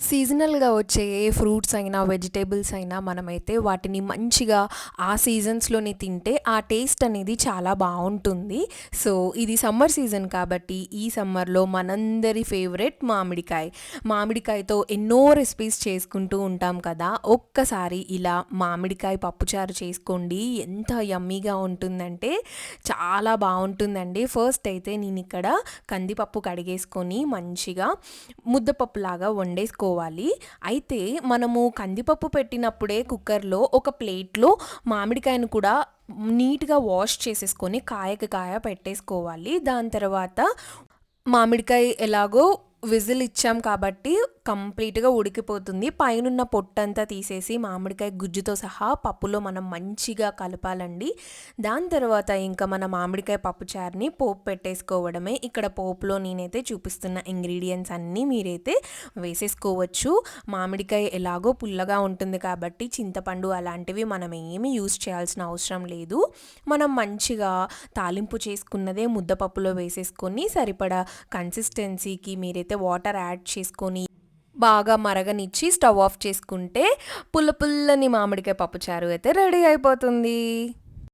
సీజనల్‌గా వచ్చే ఏ ఫ్రూట్స్ అయినా, వెజిటబుల్స్ అయినా మనమైతే వాటిని మంచిగా ఆ సీజన్స్‌లోనే తింటే ఆ టేస్ట్ అనేది చాలా బావుంటుంది. సో, ఇది సమ్మర్ సీజన్ కాబట్టి ఈ సమ్మర్‌లో మనందరి ఫేవరెట్ మామిడికాయ. మామిడికాయతో ఎన్నో రెసిపీస్ చేసుకుంటూ ఉంటాం కదా! ఒక్కసారి ఇలా మామిడికాయ పప్పుచారు చేసుకోండి. ఎంత యమ్మీగా ఉంటుందంటే చాలా బావుంటుందండి. ఫస్ట్ అయితే నేనిక్కడ కందిపప్పు కడిగేసుకొని మంచిగా ముద్దపప్పులాగా వండేసుకోవాలి. అయితే మనము కందిపప్పు పెట్టినప్పుడే కుక్కర్‌లో ఒక ప్లేట్‌లో మామిడికాయను కూడా నీట్‌గా వాష్ చేసేసుకొని కాయకి కాయ పెట్టేసుకోవాలి. దాని తర్వాత మామిడికాయ ఎలాగో విజిల్ ఇచ్చాం కాబట్టి కంప్లీట్‌గా ఉడికిపోతుంది. పైనున్న పొట్టంతా తీసేసి మామిడికాయ గుజ్జుతో సహా పప్పులో మనం మంచిగా కలపాలండి. దాని తర్వాత ఇంకా మన మామిడికాయ పప్పుచారుని పోపు పెట్టేసుకోవడమే. ఇక్కడ పోపులో నేనైతే చూపిస్తున్న ఇంగ్రీడియెంట్స్ అన్నీ మీరైతే వేసేసుకోవచ్చు. మామిడికాయ ఎలాగో పుల్లగా ఉంటుంది కాబట్టి చింతపండు అలాంటివి మనం ఏమి యూజ్ చేయాల్సిన అవసరం లేదు. మనం మంచిగా తాలింపు చేసుకున్నదే ముద్దపప్పులో వేసేసుకొని సరిపడా కన్సిస్టెన్సీకి మీరైతే వాటర్ యాడ్ చేసుకొని బాగా మరగనిచ్చి స్టవ్ ఆఫ్ చేసుకుంటే పుల్ల పుల్లని మామిడికాయ పప్పుచారు అయితే రెడీ అయిపోతుంది.